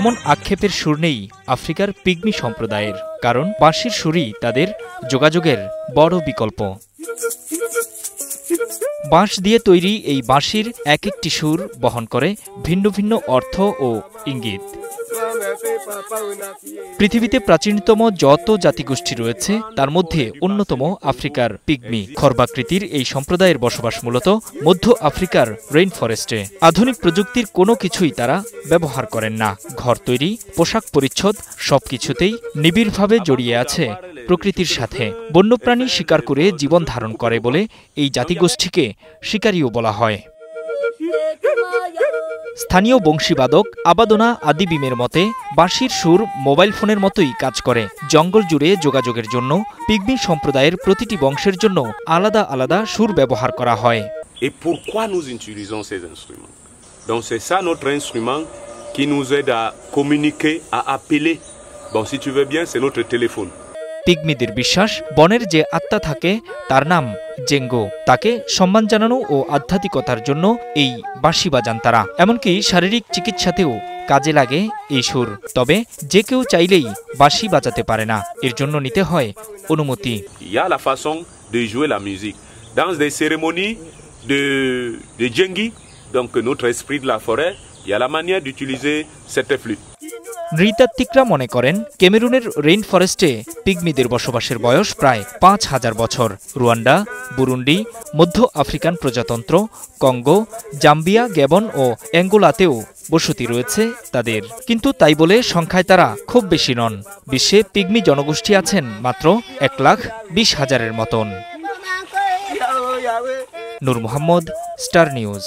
এমন আক্ষেপের সুর নেই আফ্রিকার পিগমি সম্প্রদায়ের, কারণ বাঁশির সুরই তাদের যোগাযোগের বড় বিকল্প। বাঁশ দিয়ে তৈরি এই বাঁশির এক একটি সুর বহন করে ভিন্ন ভিন্ন অর্থ ও ইঙ্গিত। পৃথিবীতে প্রাচীনতম যত জাতিগোষ্ঠী রয়েছে তার মধ্যে অন্যতম আফ্রিকার পিগমি। খর্বাকৃতির এই সম্প্রদায়ের বসবাস মূলত মধ্য আফ্রিকার রেইন ফরেস্টে। আধুনিক প্রযুক্তির কোনো কিছুই তারা ব্যবহার করেন না। ঘর তৈরি, পোশাক পরিচ্ছদ সবকিছুতেই নিবিড়ভাবে জড়িয়ে আছে প্রকৃতির সাথে। বন্যপ্রাণী শিকার করে জীবন ধারণ করে বলে এই জাতিগোষ্ঠীকে শিকারীও বলা হয়। স্থানীয় বংশীবাদক আবাদোনা আদিবিমের মতে বাঁশির সুর মোবাইল ফোনের মতোই কাজ করে। জঙ্গল জুড়ে যোগাযোগের জন্য পিগমি সম্প্রদায়ের প্রতিটি বংশের জন্য আলাদা আলাদা সুর ব্যবহার করা হয়। Et pourquoi nous utilisons ces instruments? Donc c'est ça notre instrument qui nous aide à communiquer, à appeler. Bon, si tu veux bien, c'est notre téléphone. পিগমিদের বিশ্বাস, বনের যে আত্মা থাকে তার নাম জেঙ্গো। তাকে সম্মান জানানো ও আধ্যাত্মিকতার জন্য এই বাঁশি বাজান তারা। এমনকি শারীরিক চিকিৎসাতেও কাজে লাগে এই সুর। তবে যে কেউ চাইলেই বাঁশি বাজাতে পারে না, এর জন্য নিতে হয় অনুমতি। Il y a la façon de jouer la musique dans des cérémonies de djengi. Donc notre esprit de la forêt, il y a la manière d'utiliser cette flûte. নৃতাত্ত্বিকরা মনে করেন ক্যামেরুনের রেইন ফরেস্টে পিগমিদের বসবাসের বয়স প্রায় ৫,০০০ বছর। রুয়ান্ডা, বুরুন্ডি, মধ্য African প্রজাতন্ত্র, Congo, Zambia, Gabon ও অ্যাঙ্গোলাতেও বসতি রয়েছে তাদের। কিন্তু তাই বলে সংখ্যায় তারা খুব বেশি নন। বিশ্বে পিগমি জনগোষ্ঠী আছেন মাত্র ১,২০,০০০-এর মতন। নূর মোহাম্মদ, স্টার নিউজ।